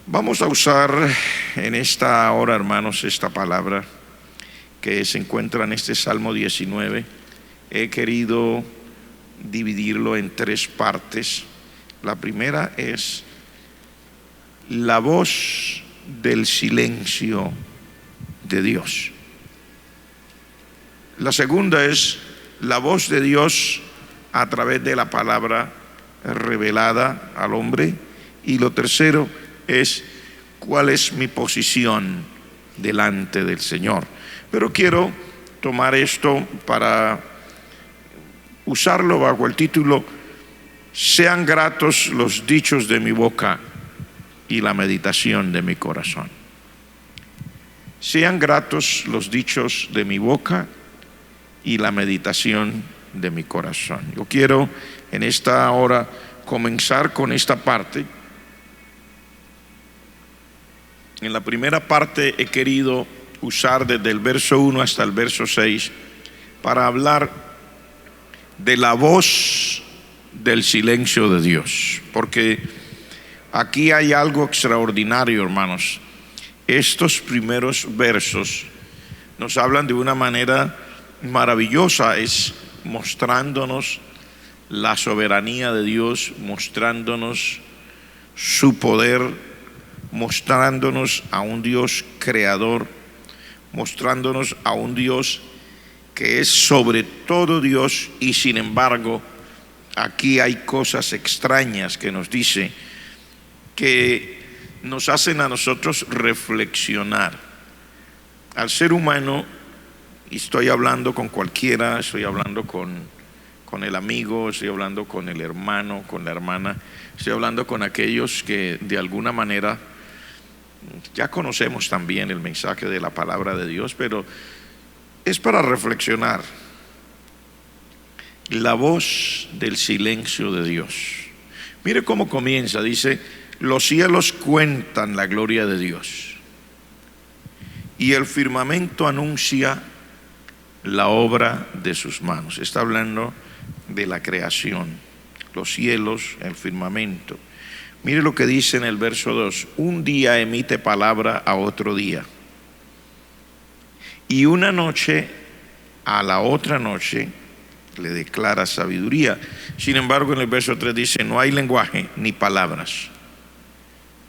Vamos a usar en esta hora, hermanos, esta palabra que se encuentra en este Salmo 19. He querido dividirlo en tres partes. La primera es la voz del silencio de Dios. La segunda es la voz de Dios a través de la palabra revelada al hombre. Y lo tercero es cuál es mi posición delante del Señor. Pero quiero tomar esto para usarlo bajo el título: sean gratos los dichos de mi boca y la meditación de mi corazón. Sean gratos los dichos de mi boca y la meditación de mi corazón. Yo quiero en esta hora comenzar con esta parte. En la primera parte he querido usar desde el verso 1 hasta el verso 6 para hablar de la voz del silencio de Dios, porque aquí hay algo extraordinario, hermanos. Estos primeros versos nos hablan de una manera maravillosa, es mostrándonos la soberanía de Dios, mostrándonos su poder, mostrándonos a un Dios creador, mostrándonos a un Dios que es sobre todo Dios. Y sin embargo, aquí hay cosas extrañas que nos dice, que nos hacen a nosotros reflexionar. Al ser humano, y estoy hablando con cualquiera, estoy hablando con el amigo, estoy hablando con el hermano, con la hermana, estoy hablando con aquellos que de alguna manera ya conocemos también el mensaje de la palabra de Dios, pero es para reflexionar. La voz del silencio de Dios. Mire cómo comienza, dice: los cielos cuentan la gloria de Dios y el firmamento anuncia la obra de sus manos. Está hablando de la creación, los cielos, el firmamento. Mire lo que dice en el verso 2: un día emite palabra a otro día, y una noche a la otra noche le declara sabiduría. Sin embargo, en el verso 3 dice: no hay lenguaje ni palabras,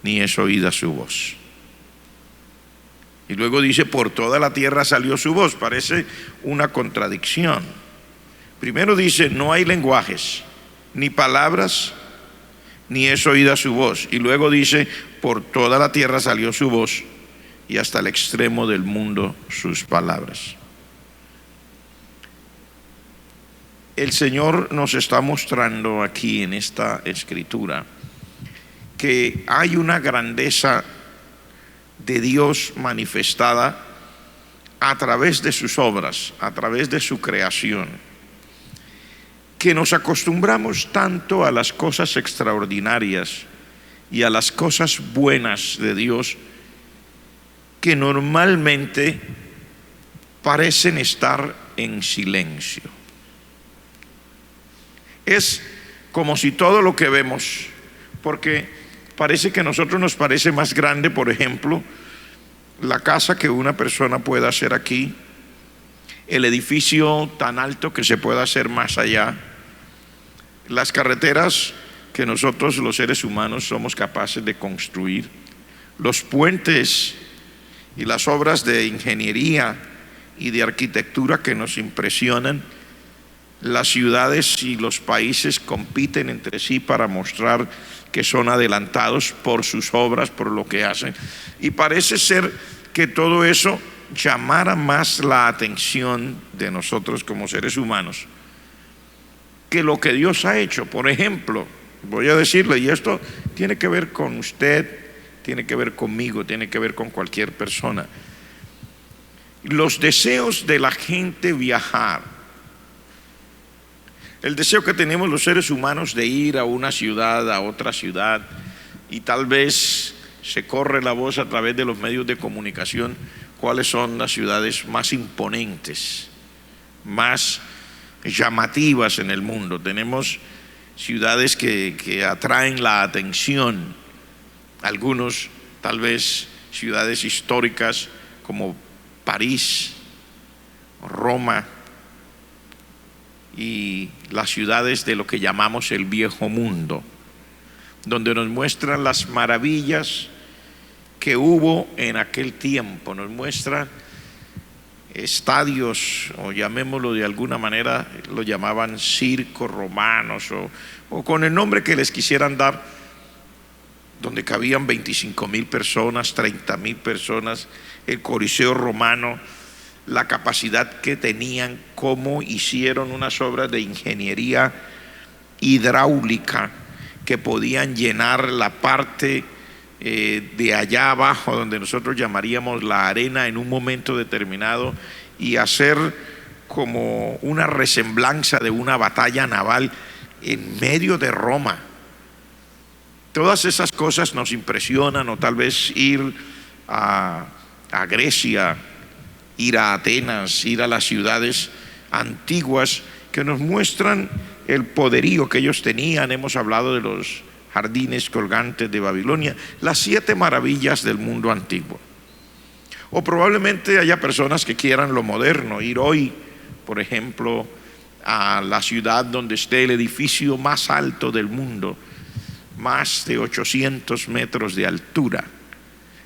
ni es oída su voz. Y luego dice: por toda la tierra salió su voz. Parece una contradicción. Primero dice: no hay lenguajes ni palabras, ni es oída su voz. Y luego dice: por toda la tierra salió su voz, y hasta el extremo del mundo sus palabras. El Señor nos está mostrando aquí en esta escritura que hay una grandeza de Dios manifestada a través de sus obras, a través de su creación, que nos acostumbramos tanto a las cosas extraordinarias y a las cosas buenas de Dios, que normalmente parecen estar en silencio. Es como si todo lo que vemos, porque parece que a nosotros nos parece más grande, por ejemplo, la casa que una persona pueda hacer aquí, el edificio tan alto que se pueda hacer más allá, las carreteras que nosotros los seres humanos somos capaces de construir, los puentes y las obras de ingeniería y de arquitectura que nos impresionan. Las ciudades y los países compiten entre sí para mostrar que son adelantados por sus obras, por lo que hacen. Y parece ser que todo eso llamara más la atención de nosotros como seres humanos que lo que Dios ha hecho. Por ejemplo, voy a decirle, y esto tiene que ver con usted, tiene que ver conmigo, tiene que ver con cualquier persona. Los deseos de la gente viajar, el deseo que tenemos los seres humanos de ir a una ciudad, a otra ciudad, y tal vez se corre la voz a través de los medios de comunicación cuáles son las ciudades más imponentes, más llamativas en el mundo. Tenemos ciudades que atraen la atención. Algunos tal vez ciudades históricas como París, Roma y las ciudades de lo que llamamos el Viejo Mundo, donde nos muestran las maravillas que hubo en aquel tiempo. Nos muestran estadios, o llamémoslo de alguna manera, lo llamaban circos romanos o con el nombre que les quisieran dar, donde cabían 25,000 personas, 30,000 personas, el Coliseo romano, la capacidad que tenían, cómo hicieron unas obras de ingeniería hidráulica que podían llenar la parte de allá abajo, donde nosotros llamaríamos la arena, en un momento determinado, y hacer como una resemblanza de una batalla naval en medio de Roma. Todas esas cosas nos impresionan, o tal vez ir a Grecia, ir a Atenas, ir a las ciudades antiguas que nos muestran el poderío que ellos tenían. Hemos hablado de los jardines colgantes de Babilonia, las 7 maravillas del mundo antiguo. O probablemente haya personas que quieran lo moderno, ir hoy, por ejemplo, a la ciudad donde esté el edificio más alto del mundo, más de 800 metros de altura,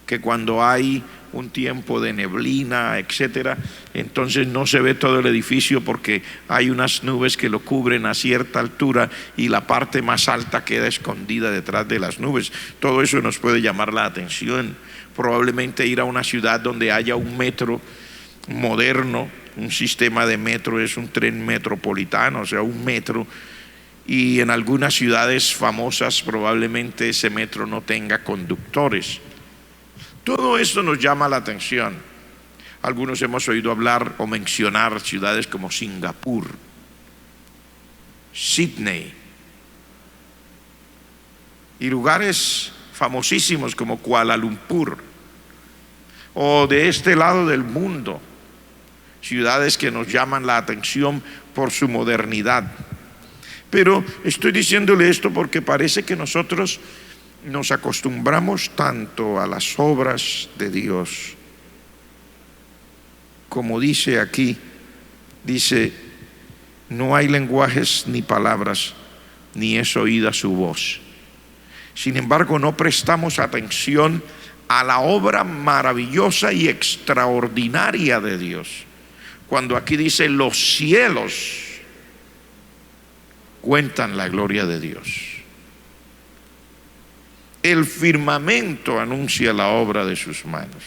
que cuando hay un tiempo de neblina, etcétera, entonces no se ve todo el edificio porque hay unas nubes que lo cubren a cierta altura y la parte más alta queda escondida detrás de las nubes. Todo eso nos puede llamar la atención. Probablemente ir a una ciudad donde haya un metro moderno, un sistema de metro, es un tren metropolitano, o sea, un metro, y en algunas ciudades famosas probablemente ese metro no tenga conductores. Todo esto nos llama la atención. Algunos hemos oído hablar o mencionar ciudades como Singapur, Sydney, y lugares famosísimos como Kuala Lumpur, o de este lado del mundo, ciudades que nos llaman la atención por su modernidad. Pero estoy diciéndole esto porque parece que nosotros nos acostumbramos tanto a las obras de Dios, como dice aquí, dice, no hay lenguajes ni palabras, ni es oída su voz. Sin embargo, no prestamos atención a la obra maravillosa y extraordinaria de Dios. Cuando aquí dice, los cielos cuentan la gloria de Dios. El firmamento anuncia la obra de sus manos.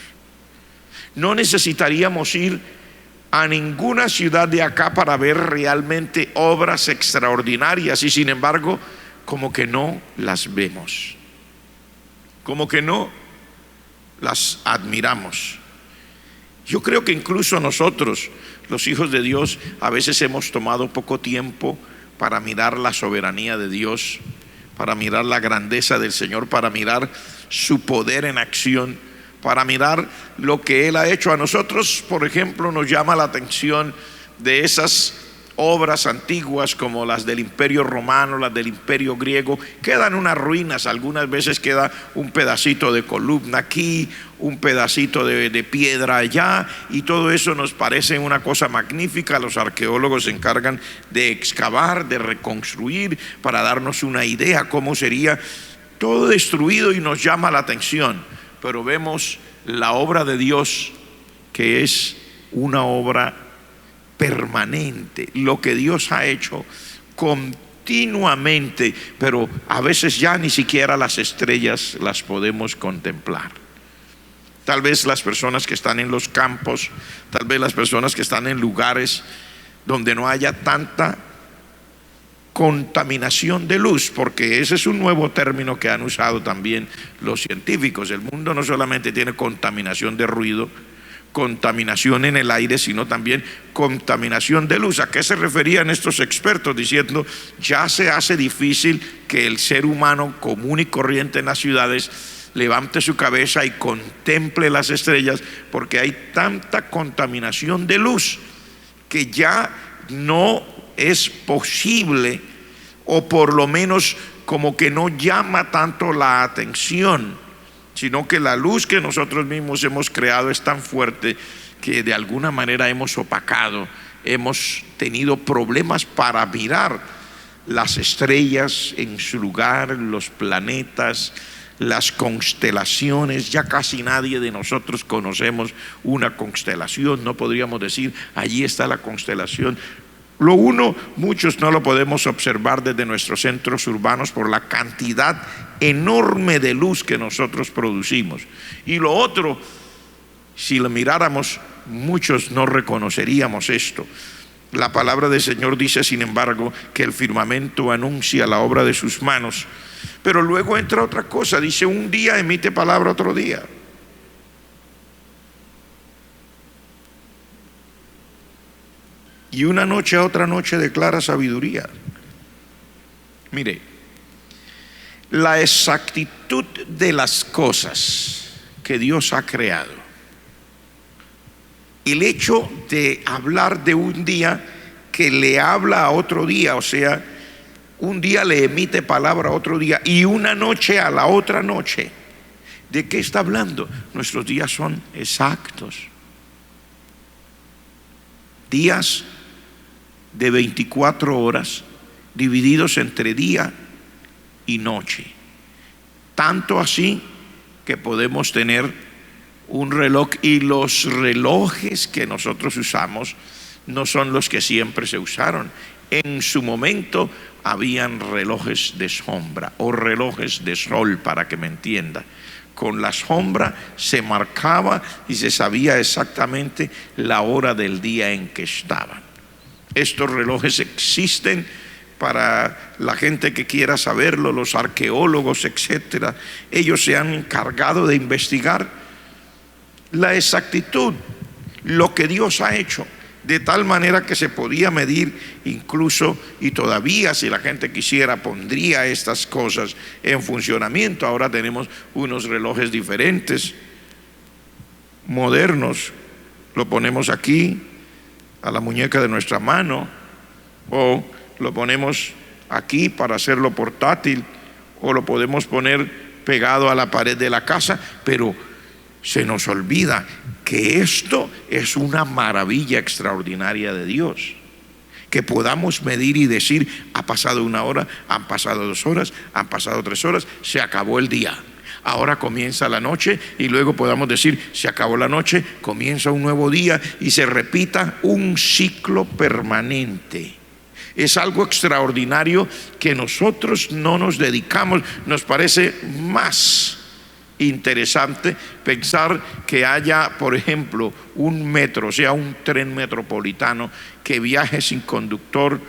No necesitaríamos ir a ninguna ciudad de acá para ver realmente obras extraordinarias, y sin embargo, como que no las vemos, como que no las admiramos. Yo creo que incluso nosotros, los hijos de Dios, a veces hemos tomado poco tiempo para mirar la soberanía de Dios, para mirar la grandeza del Señor, para mirar su poder en acción, para mirar lo que Él ha hecho. A nosotros, por ejemplo, nos llama la atención de esas obras antiguas como las del Imperio Romano, las del Imperio Griego. Quedan unas ruinas, algunas veces queda un pedacito de columna aquí, un pedacito de piedra allá, y todo eso nos parece una cosa magnífica. Los arqueólogos se encargan de excavar, de reconstruir, para darnos una idea cómo sería todo destruido, y nos llama la atención. Pero vemos la obra de Dios, que es una obra permanente, lo que Dios ha hecho continuamente, pero a veces ya ni siquiera las estrellas las podemos contemplar. Tal vez las personas que están en los campos, tal vez las personas que están en lugares donde no haya tanta contaminación de luz, porque ese es un nuevo término que han usado también los científicos. El mundo no solamente tiene contaminación de ruido, contaminación en el aire, sino también contaminación de luz. ¿A qué se referían estos expertos? Diciendo, ya se hace difícil que el ser humano común y corriente en las ciudades levante su cabeza y contemple las estrellas, porque hay tanta contaminación de luz que ya no es posible, o por lo menos como que no llama tanto la atención sino que la luz que nosotros mismos hemos creado es tan fuerte que de alguna manera hemos opacado, hemos tenido problemas para mirar las estrellas en su lugar, los planetas, las constelaciones. Ya casi nadie de nosotros conocemos una constelación, no podríamos decir allí está la constelación. Lo uno, muchos no lo podemos observar desde nuestros centros urbanos por la cantidad enorme de luz que nosotros producimos. Y lo otro, si lo miráramos, muchos no reconoceríamos esto. La palabra del Señor dice, sin embargo, que el firmamento anuncia la obra de sus manos. Pero luego entra otra cosa, dice, un día emite palabra otro día. Y una noche a otra noche declara sabiduría. Mire, la exactitud de las cosas que Dios ha creado, el hecho de hablar de un día que le habla a otro día, o sea, un día le emite palabra a otro día y una noche a la otra noche, ¿de qué está hablando? Nuestros días son exactos. Días de 24 horas divididos entre día y noche. Tanto así que podemos tener un reloj, y los relojes que nosotros usamos no son los que siempre se usaron. En su momento habían relojes de sombra o relojes de sol, para que me entienda. Con la sombra se marcaba y se sabía exactamente la hora del día en que estaban. Estos relojes existen para la gente que quiera saberlo, los arqueólogos, etcétera. Ellos se han encargado de investigar la exactitud, lo que Dios ha hecho, de tal manera que se podía medir incluso, y todavía si la gente quisiera pondría estas cosas en funcionamiento. Ahora tenemos unos relojes diferentes, modernos, lo ponemos aquí a la muñeca de nuestra mano, o lo ponemos aquí para hacerlo portátil, o lo podemos poner pegado a la pared de la casa, pero se nos olvida que esto es una maravilla extraordinaria de Dios. Que podamos medir y decir, ha pasado 1 hora, han pasado 2 horas, han pasado 3 horas, se acabó el día. Ahora comienza la noche, y luego podamos decir, se acabó la noche, comienza un nuevo día, y se repita un ciclo permanente. Es algo extraordinario que nosotros no nos dedicamos. Nos parece más interesante pensar que haya, por ejemplo, un metro, o sea, un tren metropolitano que viaje sin conductor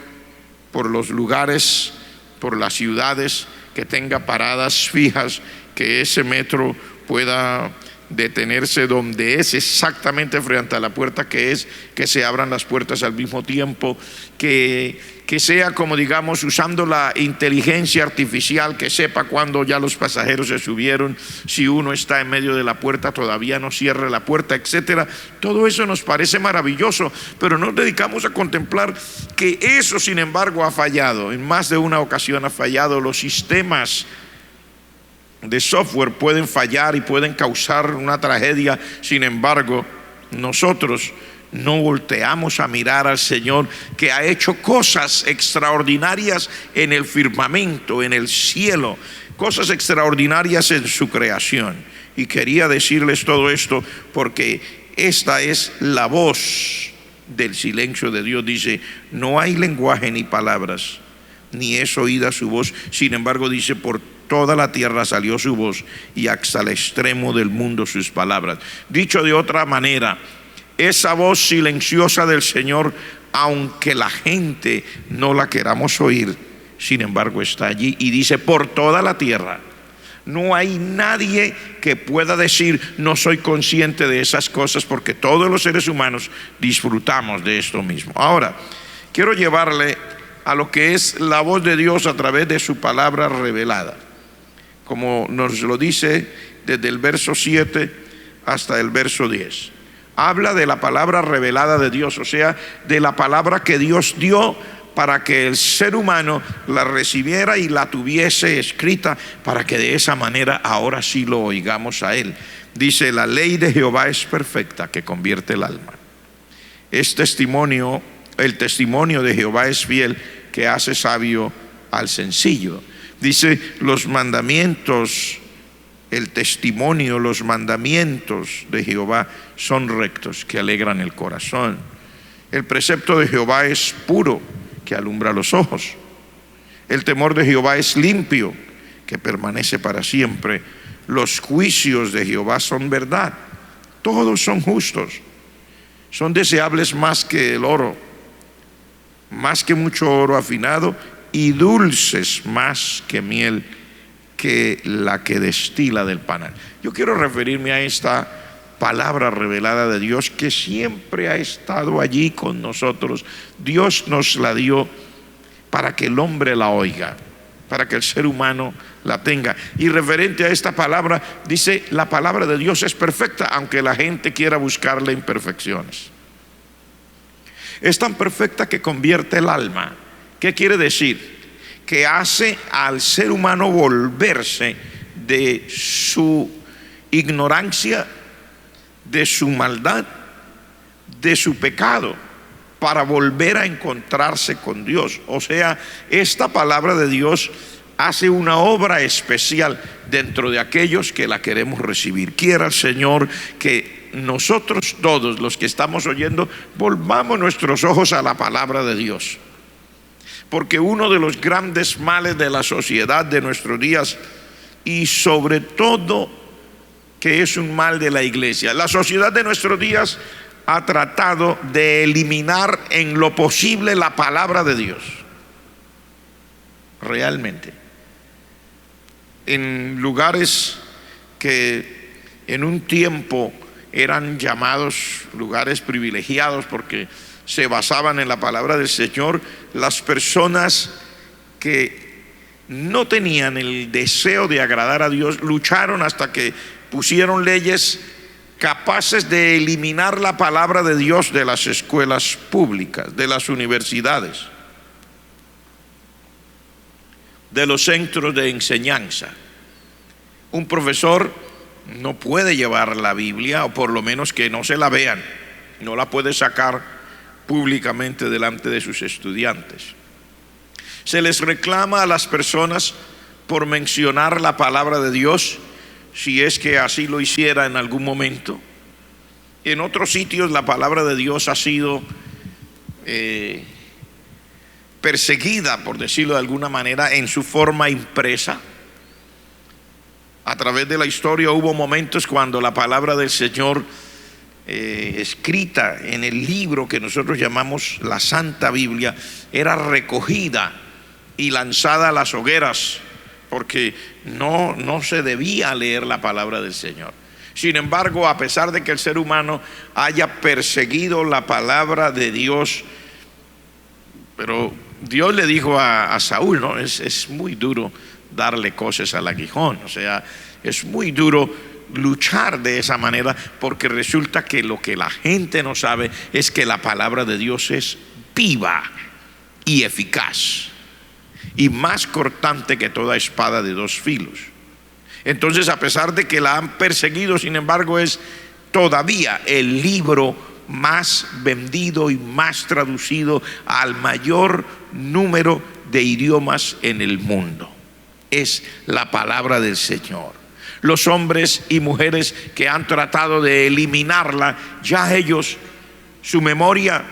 por los lugares, por las ciudades, que tenga paradas fijas, que ese metro pueda detenerse donde es, exactamente frente a la puerta que es, que se abran las puertas al mismo tiempo, que sea como digamos usando la inteligencia artificial, que sepa cuando ya los pasajeros se subieron, si uno está en medio de la puerta todavía no cierre la puerta, etcétera. Todo eso nos parece maravilloso, pero nos dedicamos a contemplar que eso sin embargo ha fallado. En más de una ocasión ha fallado. Los sistemas de software pueden fallar y pueden causar una tragedia. Sin embargo, nosotros no volteamos a mirar al Señor, que ha hecho cosas extraordinarias en el firmamento, en el cielo, cosas extraordinarias en su creación. Y quería decirles todo esto porque esta es la voz del silencio de Dios. Dice, no hay lenguaje ni palabras, ni es oída su voz. Sin embargo, dice, por toda la tierra salió su voz, y hasta el extremo del mundo sus palabras. Dicho de otra manera, esa voz silenciosa del Señor, aunque la gente no la queramos oír, sin embargo está allí, y dice por toda la tierra. No hay nadie que pueda decir no soy consciente de esas cosas, porque todos los seres humanos disfrutamos de esto mismo. Ahora, quiero llevarle a lo que es la voz de Dios a través de su palabra revelada, como nos lo dice desde el verso 7 hasta el verso 10. Habla de la palabra revelada de Dios, o sea, de la palabra que Dios dio para que el ser humano la recibiera y la tuviese escrita, para que de esa manera ahora sí lo oigamos a Él. Dice: la ley de Jehová es perfecta, que convierte el alma. El testimonio de Jehová es fiel, que hace sabio al sencillo. Dice: los mandamientos, el testimonio, los mandamientos de Jehová son rectos, que alegran el corazón. El precepto de Jehová es puro, que alumbra los ojos. El temor de Jehová es limpio, que permanece para siempre. Los juicios de Jehová son verdad, todos son justos. Son deseables más que el oro, más que mucho oro afinado, y dulces más que miel, que la que destila del panal. Yo quiero referirme a esta palabra revelada de Dios, que siempre ha estado allí con nosotros. Dios nos la dio para que el hombre la oiga, para que el ser humano la tenga. Y referente a esta palabra, dice: la palabra de Dios es perfecta, aunque la gente quiera buscarle imperfecciones. Es tan perfecta que convierte el alma. ¿Qué quiere decir? Que hace al ser humano volverse de su ignorancia, de su maldad, de su pecado, para volver a encontrarse con Dios. O sea, esta palabra de Dios hace una obra especial dentro de aquellos que la queremos recibir. Quiera el Señor que nosotros todos los que estamos oyendo volvamos nuestros ojos a la palabra de Dios, porque uno de los grandes males de la sociedad de nuestros días, y sobre todo que es un mal de la iglesia, la sociedad de nuestros días ha tratado de eliminar en lo posible la palabra de Dios. Realmente, en lugares que en un tiempo eran llamados lugares privilegiados porque se basaban en la palabra del Señor, las personas que no tenían el deseo de agradar a Dios lucharon hasta que pusieron leyes capaces de eliminar la palabra de Dios de las escuelas públicas, de las universidades, de los centros de enseñanza. Un profesor no puede llevar la Biblia, o por lo menos que no se la vean, no la puede sacar públicamente delante de sus estudiantes. Se les reclama a las personas por mencionar la palabra de Dios, si es que así lo hiciera en algún momento. En otros sitios la palabra de Dios ha sido perseguida, por decirlo de alguna manera, en su forma impresa. A través de la historia hubo momentos cuando la palabra del Señor escrita en el libro que nosotros llamamos la Santa Biblia era recogida y lanzada a las hogueras, porque no se debía leer la palabra del Señor. Sin embargo, a pesar de que el ser humano haya perseguido la palabra de Dios, pero Dios le dijo a Saúl, ¿no? Es muy duro darle coces al aguijón, o sea, es muy duro luchar de esa manera, porque resulta que lo que la gente no sabe es que la palabra de Dios es viva y eficaz, y más cortante que toda espada de dos filos. Entonces, a pesar de que la han perseguido, sin embargo, es todavía el libro más vendido y más traducido al mayor número de idiomas en el mundo. Es la palabra del Señor. Los hombres y mujeres que han tratado de eliminarla, ya ellos, su memoria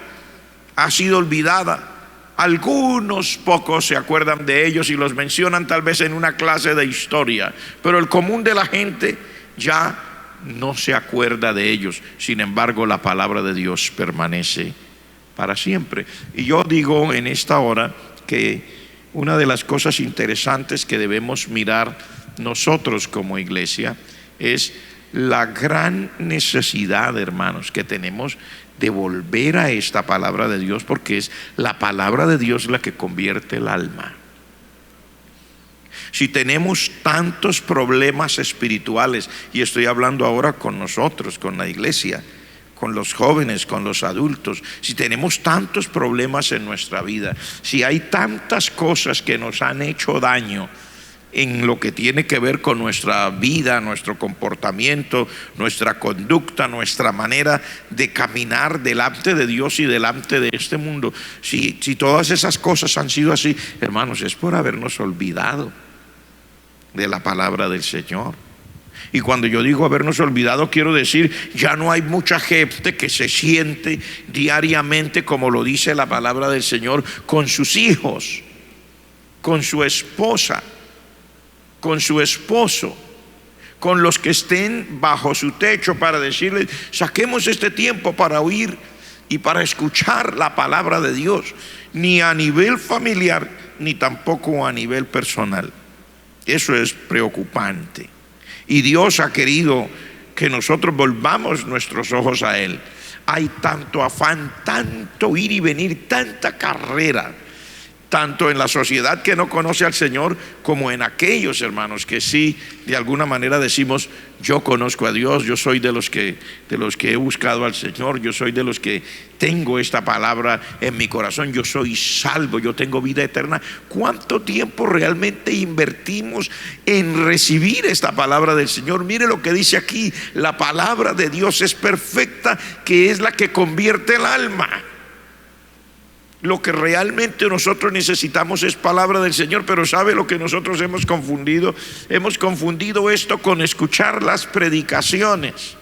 ha sido olvidada. Algunos pocos se acuerdan de ellos y los mencionan tal vez en una clase de historia, pero el común de la gente ya no se acuerda de ellos. Sin embargo, la palabra de Dios permanece para siempre. Y yo digo en esta hora que una de las cosas interesantes que debemos mirar nosotros como iglesia es la gran necesidad, hermanos, que tenemos de volver a esta palabra de Dios, porque es la palabra de Dios la que convierte el alma. Si tenemos tantos problemas espirituales, y estoy hablando ahora con nosotros, con la iglesia, con los jóvenes, con los adultos, si tenemos tantos problemas en nuestra vida, si hay tantas cosas que nos han hecho daño en lo que tiene que ver con nuestra vida, nuestro comportamiento, nuestra conducta, nuestra manera de caminar delante de Dios y delante de este mundo, si todas esas cosas han sido así, hermanos, es por habernos olvidado de la palabra del Señor. Y cuando yo digo habernos olvidado, quiero decir, ya no hay mucha gente que se siente diariamente, como lo dice la palabra del Señor, con sus hijos, con su esposa, con su esposo, con los que estén bajo su techo, para decirles: saquemos este tiempo para oír y para escuchar la palabra de Dios, ni a nivel familiar ni tampoco a nivel personal. Eso es preocupante, y Dios ha querido que nosotros volvamos nuestros ojos a Él. Hay tanto afán, tanto ir y venir, tanta carrera, tanto en la sociedad que no conoce al Señor, como en aquellos hermanos que sí, de alguna manera decimos: yo conozco a Dios, yo soy de los que he buscado al Señor, yo soy de los que tengo esta palabra en mi corazón, yo soy salvo, yo tengo vida eterna. ¿Cuánto tiempo realmente invertimos en recibir esta palabra del Señor? Mire lo que dice aquí: la palabra de Dios es perfecta, que es la que convierte el alma. Lo que realmente nosotros necesitamos es palabra del Señor. Pero ¿sabe lo que nosotros hemos confundido? Hemos confundido esto con escuchar las predicaciones.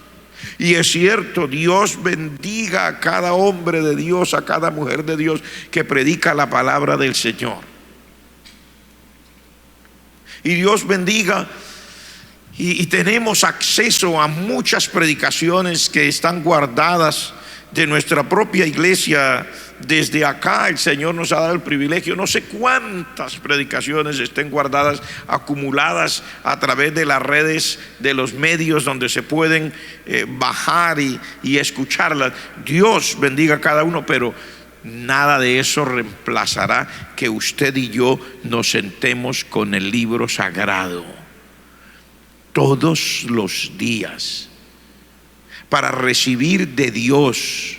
Y es cierto, Dios bendiga a cada hombre de Dios, a cada mujer de Dios que predica la palabra del Señor. Y Dios bendiga, y tenemos acceso a muchas predicaciones que están guardadas de nuestra propia iglesia. Desde acá el Señor nos ha dado el privilegio, no sé cuántas predicaciones estén guardadas, acumuladas a través de las redes, de los medios donde se pueden bajar y escucharlas. Dios bendiga a cada uno, pero nada de eso reemplazará que usted y yo nos sentemos con el libro sagrado todos los días para recibir de Dios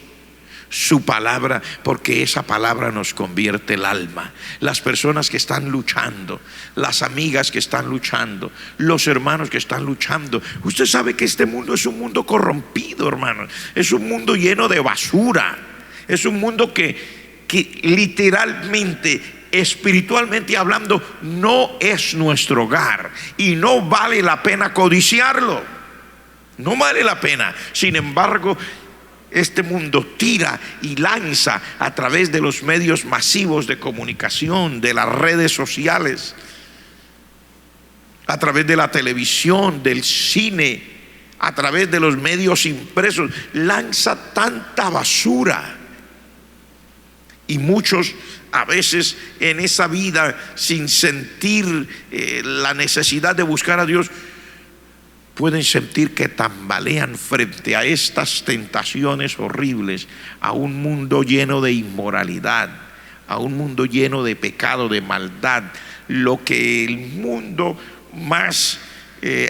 su palabra, porque esa palabra nos convierte el alma. Las personas que están luchando, las amigas que están luchando, los hermanos que están luchando. Usted sabe que este mundo es un mundo corrompido, hermanos. Es un mundo lleno de basura. Es un mundo que literalmente, espiritualmente hablando, no es nuestro hogar, y no vale la pena codiciarlo. No vale la pena. Sin embargo, este mundo tira y lanza a través de los medios masivos de comunicación, de las redes sociales, a través de la televisión, del cine, a través de los medios impresos, lanza tanta basura. Y muchos a veces en esa vida, sin sentir la necesidad de buscar a Dios, pueden sentir que tambalean frente a estas tentaciones horribles, a un mundo lleno de inmoralidad, a un mundo lleno de pecado, de maldad, lo que el mundo más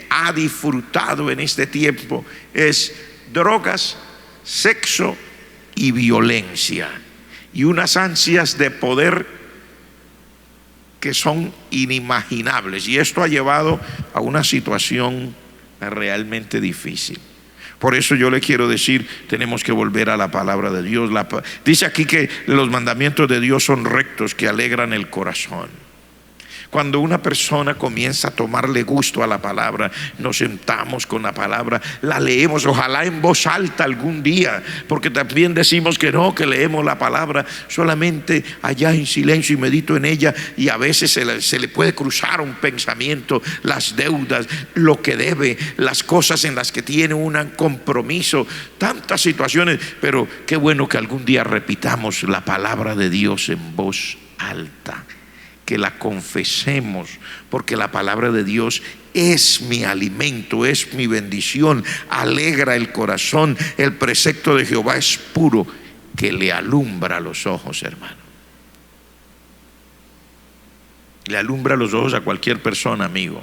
ha disfrutado en este tiempo es drogas, sexo y violencia, y unas ansias de poder que son inimaginables, y esto ha llevado a una situación realmente difícil. Por eso yo le quiero decir, tenemos que volver a la palabra de Dios. Dice aquí que los mandamientos de Dios son rectos, que alegran el corazón. Cuando una persona comienza a tomarle gusto a la palabra, nos sentamos con la palabra, la leemos, ojalá en voz alta algún día, porque también decimos que no, que leemos la palabra solamente allá en silencio y medito en ella, y a veces se le puede cruzar un pensamiento, las deudas, lo que debe, las cosas en las que tiene un compromiso, tantas situaciones. Pero qué bueno que algún día repitamos la palabra de Dios en voz alta, que la confesemos, porque la palabra de Dios es mi alimento, es mi bendición, alegra el corazón. El precepto de Jehová es puro, que le alumbra los ojos, hermano. Le alumbra los ojos a cualquier persona, amigo,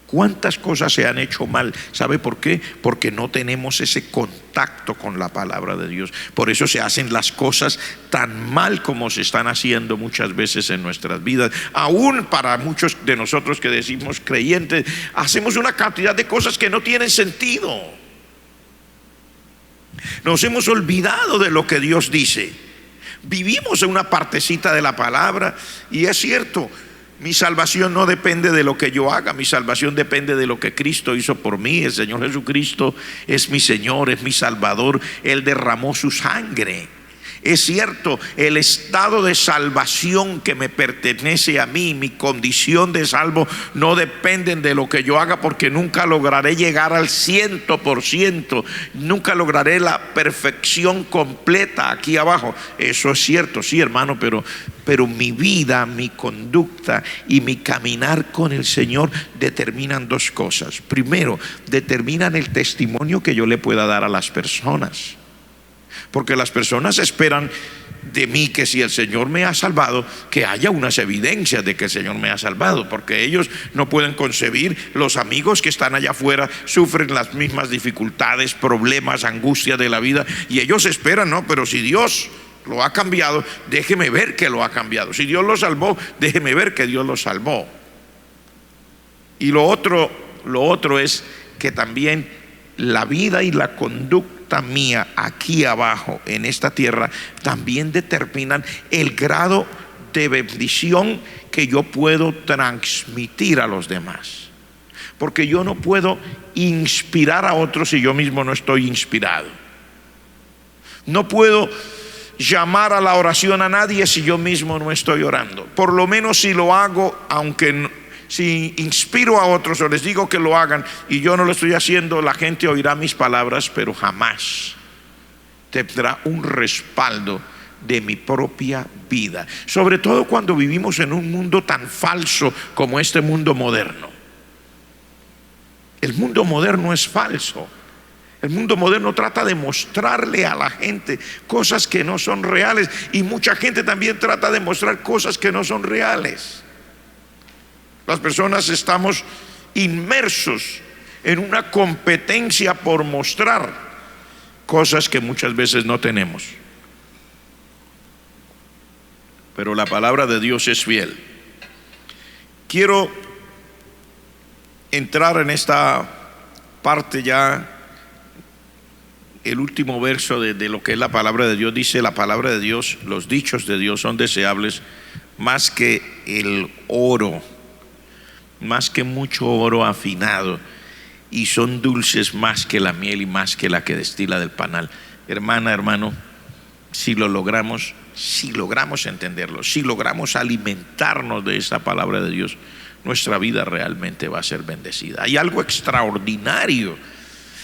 ¿Cuántas cosas se han hecho mal? ¿Sabe por qué? Porque no tenemos ese contacto con la palabra de Dios. Por eso se hacen las cosas tan mal como se están haciendo muchas veces en nuestras vidas. Aún para muchos de nosotros que decimos creyentes, hacemos una cantidad de cosas que no tienen sentido. Nos hemos olvidado de lo que Dios dice. Vivimos en una partecita de la palabra y es cierto. Mi salvación no depende de lo que yo haga, mi salvación depende de lo que Cristo hizo por mí. El Señor Jesucristo es mi Señor, es mi Salvador. Él derramó su sangre. Es cierto, el estado de salvación que me pertenece a mí, mi condición de salvo, no dependen de lo que yo haga, porque nunca lograré llegar al 100%, nunca lograré la perfección completa aquí abajo. Eso es cierto, sí, hermano, pero mi vida, mi conducta y mi caminar con el Señor determinan dos cosas. Primero, determinan el testimonio que yo le pueda dar a las personas. Porque las personas esperan de mí que si el Señor me ha salvado, que haya unas evidencias de que el Señor me ha salvado, porque ellos no pueden concebir. Los amigos que están allá afuera sufren las mismas dificultades, problemas, angustia de la vida, y ellos esperan, no, pero si Dios lo ha cambiado, déjeme ver que lo ha cambiado. Si Dios lo salvó, déjeme ver que Dios lo salvó. Y lo otro es que también la vida y la conducta mía aquí abajo en esta tierra también determinan el grado de bendición que yo puedo transmitir a los demás. Porque yo no puedo inspirar a otros si yo mismo no estoy inspirado. No puedo llamar a la oración a nadie si yo mismo no estoy orando. Por lo menos si lo hago, si inspiro a otros o les digo que lo hagan y yo no lo estoy haciendo, la gente oirá mis palabras, pero jamás tendrá un respaldo de mi propia vida. Sobre todo cuando vivimos en un mundo tan falso como este mundo moderno. El mundo moderno es falso. El mundo moderno trata de mostrarle a la gente cosas que no son reales, y mucha gente también trata de mostrar cosas que no son reales. Las personas estamos inmersos en una competencia por mostrar cosas que muchas veces no tenemos. Pero la palabra de Dios es fiel. Quiero entrar en esta parte ya, el último verso de lo que es la palabra de Dios. Dice la palabra de Dios: los dichos de Dios son deseables más que el oro, más que mucho oro afinado, y son dulces más que la miel y más que la que destila del panal. Hermana, hermano, si logramos entenderlo, si logramos alimentarnos de esa palabra de Dios, nuestra vida realmente va a ser bendecida. Hay algo extraordinario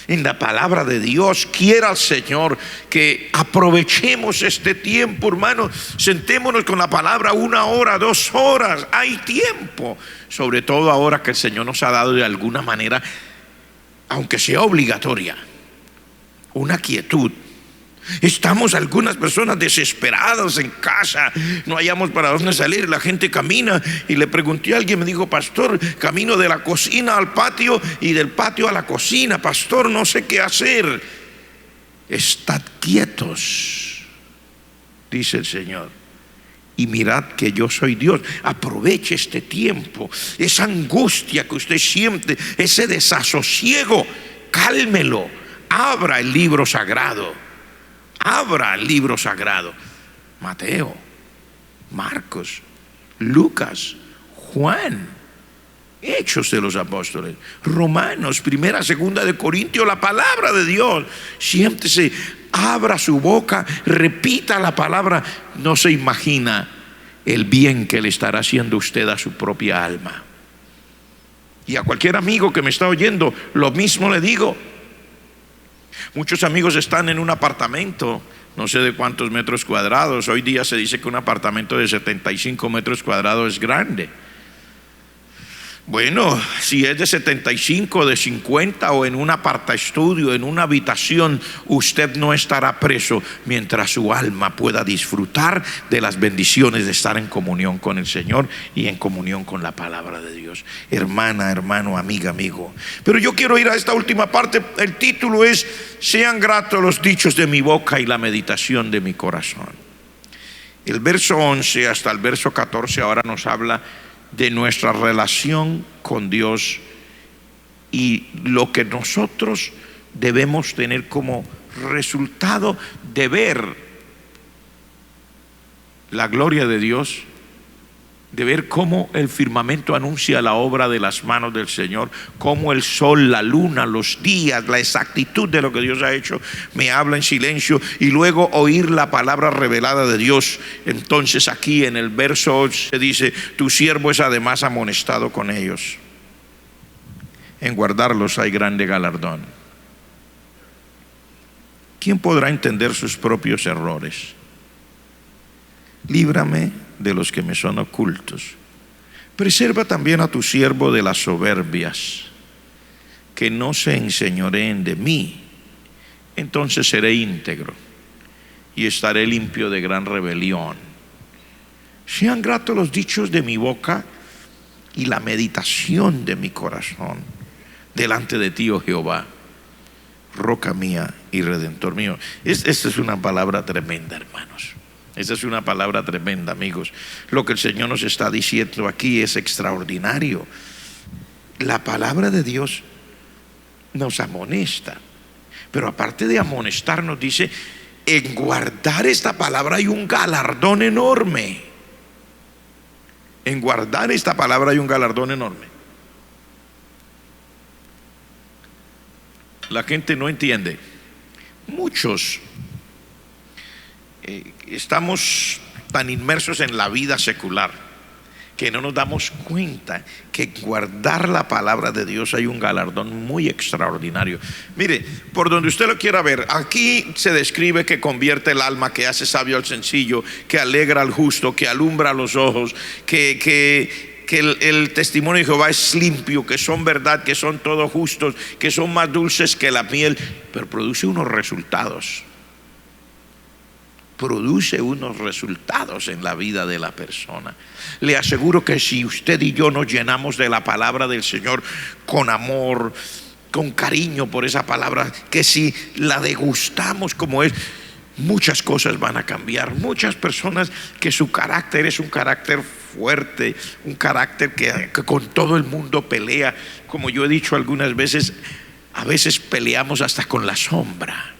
en la palabra de Dios. Quiera el Señor que aprovechemos este tiempo, hermano. Sentémonos con la palabra 1 hora, 2 horas. Hay tiempo, sobre todo ahora que el Señor nos ha dado de alguna manera, aunque sea obligatoria, una quietud. Estamos algunas personas desesperadas en casa, no hallamos para dónde salir, la gente camina. Y le pregunté a alguien, me dijo: pastor, camino de la cocina al patio y del patio a la cocina, pastor, no sé qué hacer. Estad quietos, dice el Señor, y mirad que yo soy Dios. Aproveche este tiempo, esa angustia que usted siente, ese desasosiego, cálmelo. Abra el libro sagrado. Abra el libro sagrado. Mateo, Marcos, Lucas, Juan, Hechos de los Apóstoles, Romanos, Primera, Segunda de Corintios, la palabra de Dios. Siéntese, abra su boca, repita la palabra. No se imagina el bien que le estará haciendo usted a su propia alma. Y a cualquier amigo que me está oyendo, lo mismo le digo. Muchos amigos están en un apartamento, no sé de cuántos metros cuadrados. Hoy día se dice que un apartamento de 75 metros cuadrados es grande. Bueno, si es de 75, de 50 o en un apartaestudio, en una habitación, usted no estará preso mientras su alma pueda disfrutar de las bendiciones de estar en comunión con el Señor y en comunión con la palabra de Dios. Hermana, hermano, amiga, amigo. Pero yo quiero ir a esta última parte. El título es: sean gratos los dichos de mi boca y la meditación de mi corazón. El verso 11 hasta el verso 14 ahora nos habla de nuestra relación con Dios y lo que nosotros debemos tener como resultado de ver la gloria de Dios, de ver cómo el firmamento anuncia la obra de las manos del Señor, cómo el sol, la luna, los días, la exactitud de lo que Dios ha hecho me habla en silencio, y luego oír la palabra revelada de Dios. Entonces aquí en el verso 8 se dice: tu siervo es además amonestado con ellos, en guardarlos hay grande galardón. ¿Quién podrá entender sus propios errores? Líbrame de los que me son ocultos. Preserva también a tu siervo de las soberbias, que no se enseñoreen de mí. Entonces seré íntegro y estaré limpio de gran rebelión. Sean gratos los dichos de mi boca y la meditación de mi corazón delante de ti, oh Jehová, roca mía y redentor mío. Esta es una palabra tremenda, hermanos. Esa es una palabra tremenda, amigos. Lo que el Señor nos está diciendo aquí es extraordinario. La palabra de Dios nos amonesta, pero aparte de amonestar, nos dice: en guardar esta palabra hay un galardón enorme. En guardar esta palabra hay un galardón enorme. La gente no entiende. Muchos estamos tan inmersos en la vida secular que no nos damos cuenta que guardar la palabra de Dios hay un galardón muy extraordinario. Mire, por donde usted lo quiera ver, aquí se describe que convierte el alma, que hace sabio al sencillo, que alegra al justo, que alumbra los ojos, que el testimonio de Jehová es limpio, que son verdad, que son todos justos, que son más dulces que la miel. Pero produce unos resultados. Produce unos resultados en la vida de la persona. Le aseguro que si usted y yo nos llenamos de la palabra del Señor con amor, con cariño por esa palabra, que si la degustamos como es, muchas cosas van a cambiar. Muchas personas que su carácter es un carácter fuerte, un carácter que con todo el mundo pelea. Como yo he dicho algunas veces, a veces peleamos hasta con la sombra.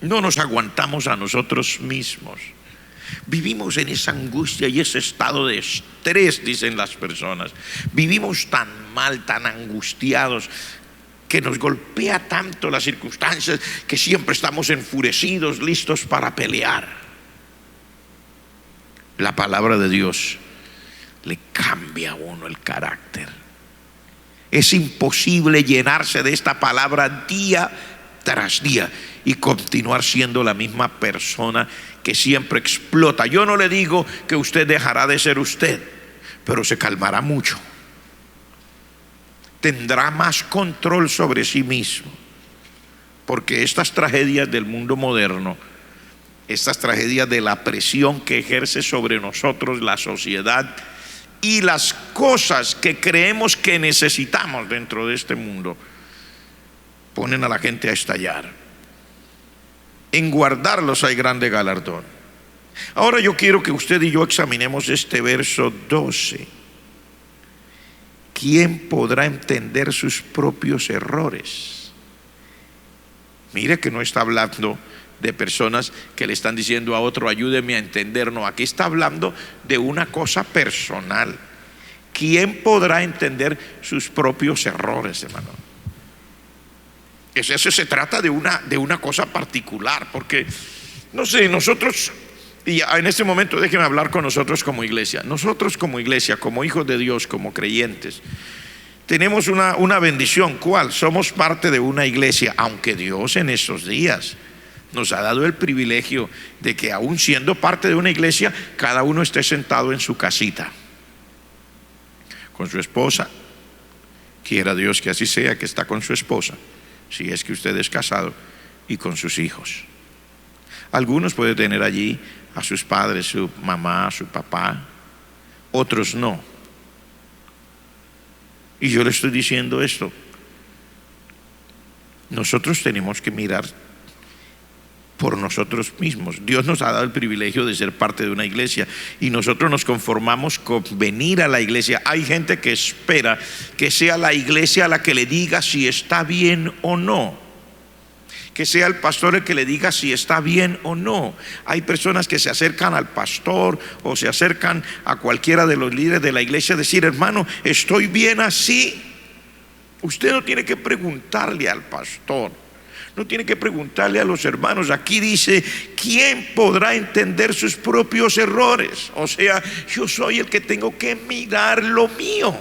No nos aguantamos a nosotros mismos. Vivimos en esa angustia y ese estado de estrés, dicen las personas. Vivimos tan mal, tan angustiados, que nos golpea tanto las circunstancias que siempre estamos enfurecidos, listos para pelear. La palabra de Dios le cambia a uno el carácter. Es imposible llenarse de esta palabra día tras día y continuar siendo la misma persona que siempre explota. Yo no le digo que usted dejará de ser usted, pero se calmará mucho. Tendrá más control sobre sí mismo, porque estas tragedias del mundo moderno, estas tragedias de la presión que ejerce sobre nosotros la sociedad y las cosas que creemos que necesitamos dentro de este mundo, ponen a la gente a estallar. En guardarlos hay grande galardón. Ahora yo quiero que usted y yo examinemos este verso 12. ¿Quién podrá entender sus propios errores? Mire que no está hablando de personas que le están diciendo a otro: ayúdeme a entender. No, aquí está hablando de una cosa personal. ¿Quién podrá entender sus propios errores, hermano? Eso se trata de una cosa particular, porque no sé, nosotros, y en este momento déjenme hablar con nosotros como iglesia. Nosotros como iglesia, como hijos de Dios, como creyentes, tenemos una bendición. ¿Cuál? Somos parte de una iglesia, aunque Dios en estos días nos ha dado el privilegio de que, aún siendo parte de una iglesia, cada uno esté sentado en su casita. con su esposa, quiera Dios que así sea, que está con su esposa, si es que usted es casado, y con sus hijos. Algunos pueden tener allí a sus padres, su mamá, su papá, otros no. Y yo le estoy diciendo esto: nosotros tenemos que mirar por nosotros mismos. Dios nos ha dado el privilegio de ser parte de una iglesia y nosotros nos conformamos con venir a la iglesia. Hay gente que espera que sea la iglesia la que le diga si está bien o no, que sea el pastor el que le diga si está bien o no. Hay personas que se acercan al pastor o se acercan a cualquiera de los líderes de la iglesia a decir: hermano, ¿estoy bien así? Usted no tiene que preguntarle al pastor, no tiene que preguntarle a los hermanos. Aquí dice: ¿quién podrá entender sus propios errores? O sea, yo soy el que tengo que mirar lo mío.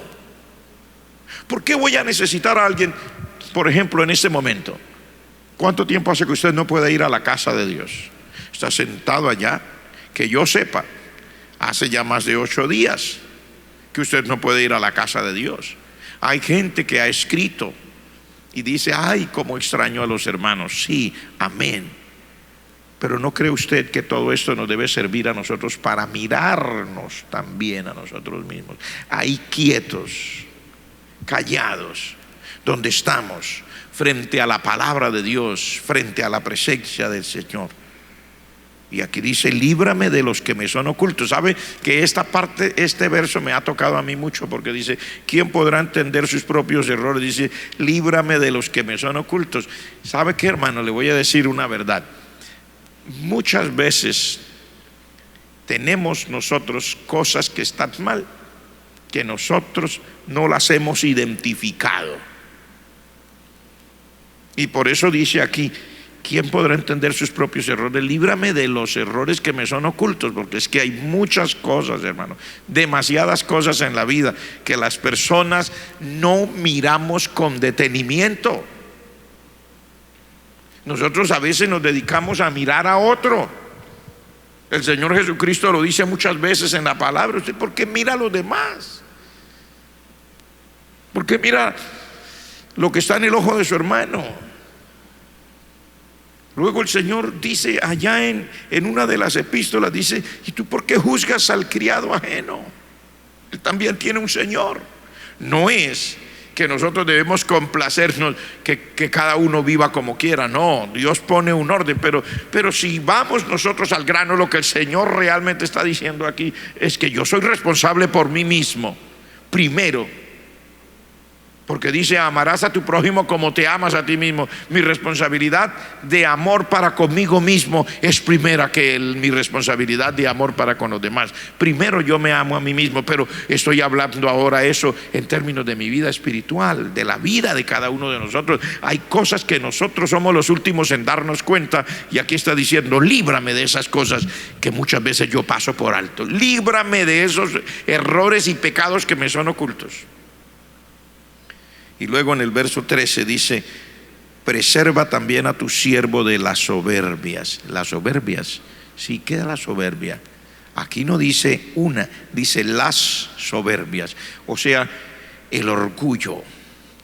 ¿Por qué voy a necesitar a alguien? Por ejemplo, en este momento, ¿cuánto tiempo hace que usted no puede ir a la casa de Dios? Está sentado allá, que yo sepa, hace ya más de 8 días que usted no puede ir a la casa de Dios. Hay gente que ha escrito y dice: ay, cómo extraño a los hermanos. Sí, amén. Pero ¿no cree usted que todo esto nos debe servir a nosotros para mirarnos también a nosotros mismos? Ahí quietos, callados, donde estamos, frente a la palabra de Dios, frente a la presencia del Señor. Y aquí dice: líbrame de los que me son ocultos. ¿Sabe que esta parte, este verso me ha tocado a mí mucho? Porque dice: ¿quién podrá entender sus propios errores? Dice: líbrame de los que me son ocultos. ¿Sabe qué, hermano? Le voy a decir una verdad. Muchas veces tenemos nosotros cosas que están mal, que nosotros no las hemos identificado. Y por eso dice aquí: ¿quién podrá entender sus propios errores? Líbrame de los errores que me son ocultos. Porque es que hay muchas cosas, hermano, demasiadas cosas en la vida que las personas no miramos con detenimiento. Nosotros a veces nos dedicamos a mirar a otro. El Señor Jesucristo lo dice muchas veces en la palabra: ¿usted por qué mira a los demás? ¿Por qué mira lo que está en el ojo de su hermano? Luego el Señor dice allá en una de las epístolas, dice: ¿y tú por qué juzgas al criado ajeno? Él también tiene un Señor. No es que nosotros debemos complacernos que cada uno viva como quiera. No, Dios pone un orden, pero si vamos nosotros al grano, lo que el Señor realmente está diciendo aquí es que yo soy responsable por mí mismo primero. Porque dice: amarás a tu prójimo como te amas a ti mismo. Mi responsabilidad de amor para conmigo mismo es primera que mi responsabilidad de amor para con los demás. Primero yo me amo a mí mismo, pero estoy hablando ahora eso en términos de mi vida espiritual, de la vida de cada uno de nosotros. Hay cosas que nosotros somos los últimos en darnos cuenta, y aquí está diciendo: líbrame de esas cosas que muchas veces yo paso por alto. Líbrame de esos errores y pecados que me son ocultos. Y luego en el verso 13 dice: preserva también a tu siervo de las soberbias. Las soberbias, sí, ¿qué es la soberbia? Aquí no dice una, dice las soberbias. O sea, el orgullo,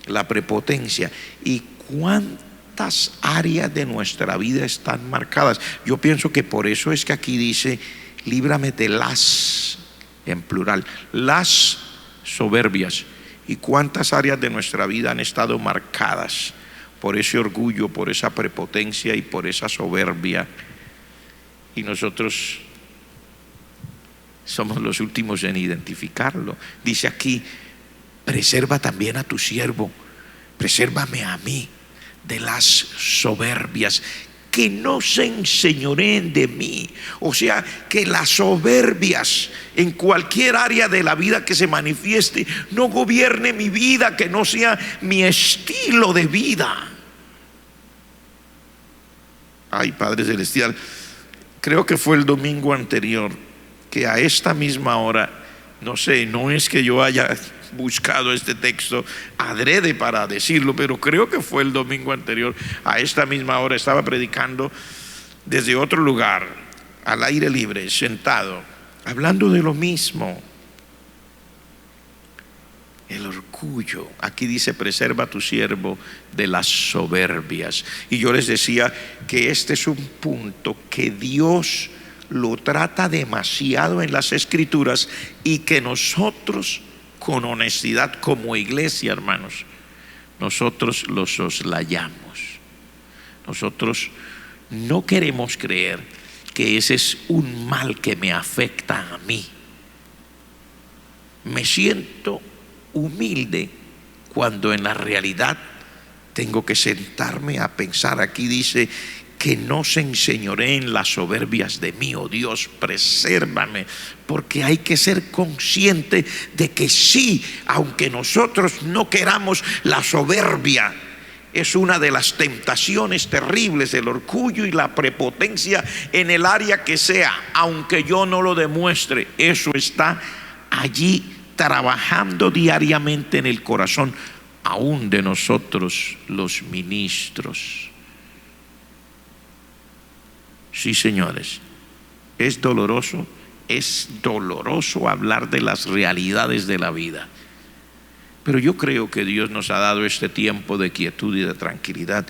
la prepotencia. ¿Y cuántas áreas de nuestra vida están marcadas? Yo pienso que por eso es que aquí dice: líbrame de las, en plural, las soberbias. ¿Y cuántas áreas de nuestra vida han estado marcadas por ese orgullo, por esa prepotencia y por esa soberbia? Y nosotros somos los últimos en identificarlo. Dice aquí: preserva también a tu siervo, presérvame a mí de las soberbias, que no se enseñoreen de mí. O sea, que las soberbias en cualquier área de la vida que se manifieste no gobierne mi vida, que no sea mi estilo de vida. Ay, Padre Celestial, creo que fue el domingo anterior que a esta misma hora, no sé, no es que yo haya buscado este texto adrede para decirlo, pero creo que fue el domingo anterior, a esta misma hora estaba predicando desde otro lugar, al aire libre, sentado, hablando de lo mismo. El orgullo. Aquí dice: preserva a tu siervo de las soberbias. Y yo les decía que este es un punto que Dios lo trata demasiado en las Escrituras, y que nosotros, con honestidad como iglesia, hermanos, nosotros lo soslayamos. Nosotros no queremos creer que ese es un mal que me afecta a mí. Me siento humilde cuando en la realidad tengo que sentarme a pensar. Aquí dice que no se enseñoreen las soberbias de mí. Oh Dios, presérvame, porque hay que ser consciente de que sí, aunque nosotros no queramos, la soberbia es una de las tentaciones terribles, el orgullo y la prepotencia en el área que sea. Aunque yo no lo demuestre, eso está allí trabajando diariamente en el corazón, aún de nosotros los ministros. Sí, señores, es doloroso hablar de las realidades de la vida. Pero yo creo que Dios nos ha dado este tiempo de quietud y de tranquilidad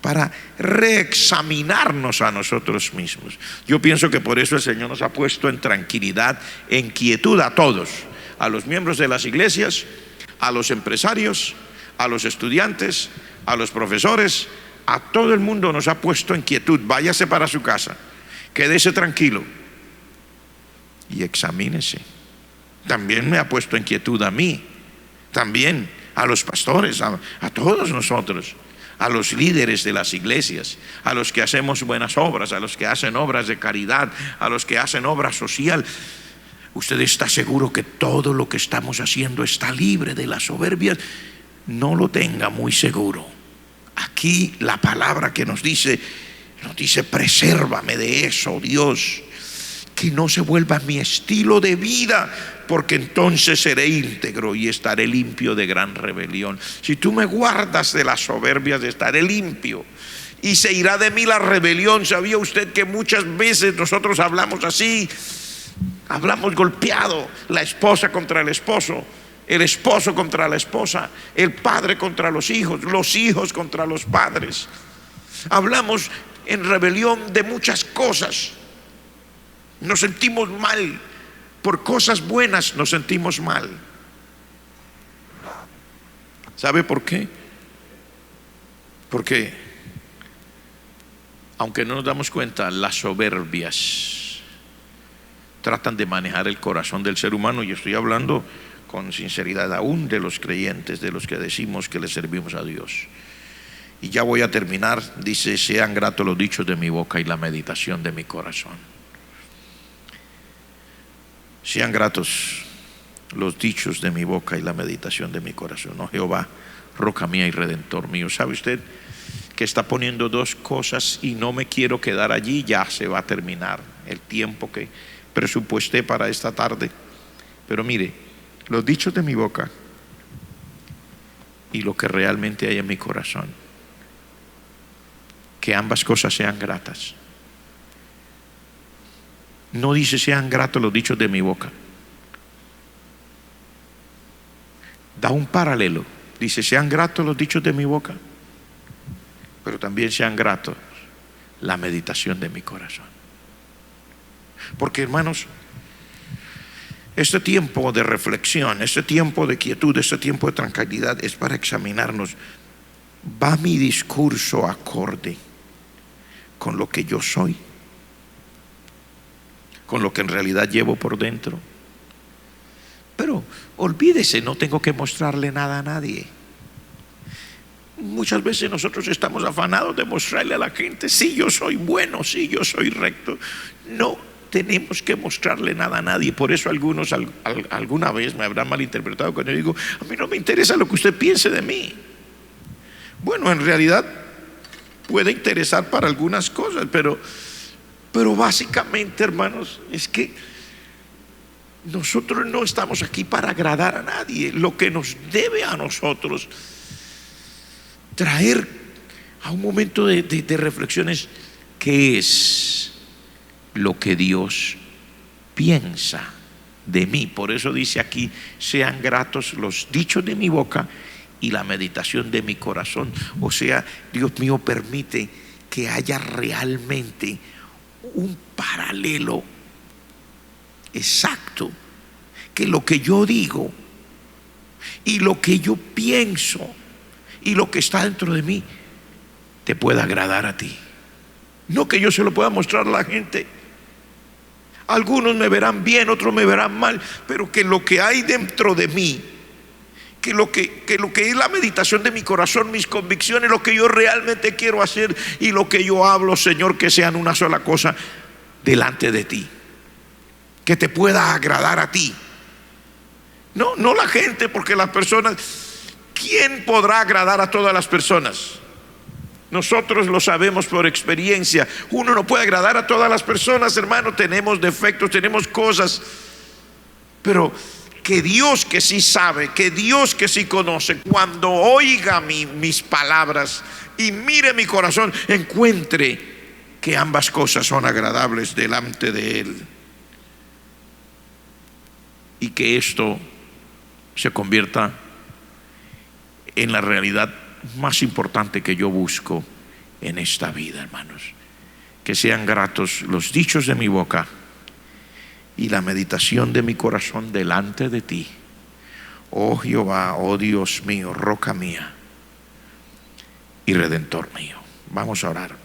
para reexaminarnos a nosotros mismos. Yo pienso que por eso el Señor nos ha puesto en tranquilidad, en quietud a todos, a los miembros de las iglesias, a los empresarios, a los estudiantes, a los profesores, a todo el mundo nos ha puesto en quietud. Váyase para su casa, quédese tranquilo y examínese. También me ha puesto en quietud a mí, también a los pastores, a todos nosotros, a los líderes de las iglesias, a los que hacemos buenas obras, a los que hacen obras de caridad, a los que hacen obra social. ¿Usted está seguro que todo lo que estamos haciendo está libre de las soberbias? No lo tenga muy seguro. Aquí la palabra que nos dice presérvame de eso, Dios, que no se vuelva mi estilo de vida, porque entonces seré íntegro y estaré limpio de gran rebelión. Si tú me guardas de las soberbias, estaré limpio y se irá de mí la rebelión. ¿Sabía usted que muchas veces nosotros hablamos así? Hablamos golpeado, la esposa contra el esposo contra la esposa, el padre contra los hijos contra los padres. Hablamos en rebelión de muchas cosas. Nos sentimos mal. Por cosas buenas nos sentimos mal. ¿Sabe por qué? Porque aunque no nos damos cuenta, las soberbias tratan de manejar el corazón del ser humano. Y estoy hablando con sinceridad aún de los creyentes, de los que decimos que le servimos a Dios. Y ya voy a terminar. Dice: sean gratos los dichos de mi boca y la meditación de mi corazón. Sean gratos los dichos de mi boca y la meditación de mi corazón. Oh Jehová, roca mía y redentor mío. ¿Sabe usted que está poniendo dos cosas? Y no me quiero quedar allí. Ya se va a terminar el tiempo que presupuesté para esta tarde. Pero mire, los dichos de mi boca y lo que realmente hay en mi corazón, que ambas cosas sean gratas. No dice sean gratos los dichos de mi boca. Da un paralelo. Dice sean gratos los dichos de mi boca, pero también sean gratos la meditación de mi corazón. Porque, hermanos, este tiempo de reflexión, este tiempo de quietud, este tiempo de tranquilidad es para examinarnos. ¿Va mi discurso acorde con lo que yo soy? ¿Con lo que en realidad llevo por dentro? Pero olvídese, no tengo que mostrarle nada a nadie. Muchas veces nosotros estamos afanados de mostrarle a la gente: sí, yo soy bueno, sí, yo soy recto. No tenemos que mostrarle nada a nadie. Por eso algunos alguna vez me habrán malinterpretado cuando yo digo: a mí no me interesa lo que usted piense de mí. Bueno, en realidad puede interesar para algunas cosas, pero básicamente, hermanos, es que nosotros no estamos aquí para agradar a nadie. Lo que nos debe a nosotros traer a un momento de reflexiones: ¿qué es lo que Dios piensa de mí. Por eso dice aquí: sean gratos los dichos de mi boca y la meditación de mi corazón. O sea, Dios mío permite que haya realmente un paralelo exacto, que lo que yo digo y lo que yo pienso y lo que está dentro de mí te pueda agradar a ti. No que yo se lo pueda mostrar a la gente. Algunos me verán bien, otros me verán mal, pero que lo que hay dentro de mí, que lo que es la meditación de mi corazón, mis convicciones, lo que yo realmente quiero hacer y lo que yo hablo, Señor, que sean una sola cosa delante de ti, que te pueda agradar a ti. No la gente, porque las personas, ¿quién podrá agradar a todas las personas? Nosotros lo sabemos por experiencia. Uno no puede agradar a todas las personas, hermano. Tenemos defectos, tenemos cosas, pero que Dios, que sí sabe, que Dios, que sí conoce, cuando oiga mis palabras y mire mi corazón, encuentre que ambas cosas son agradables delante de Él, y que esto se convierta en la realidad más importante que yo busco en esta vida, hermanos. Que sean gratos los dichos de mi boca y la meditación de mi corazón delante de ti, oh Jehová, oh Dios mío, roca mía y redentor mío. Vamos a orar.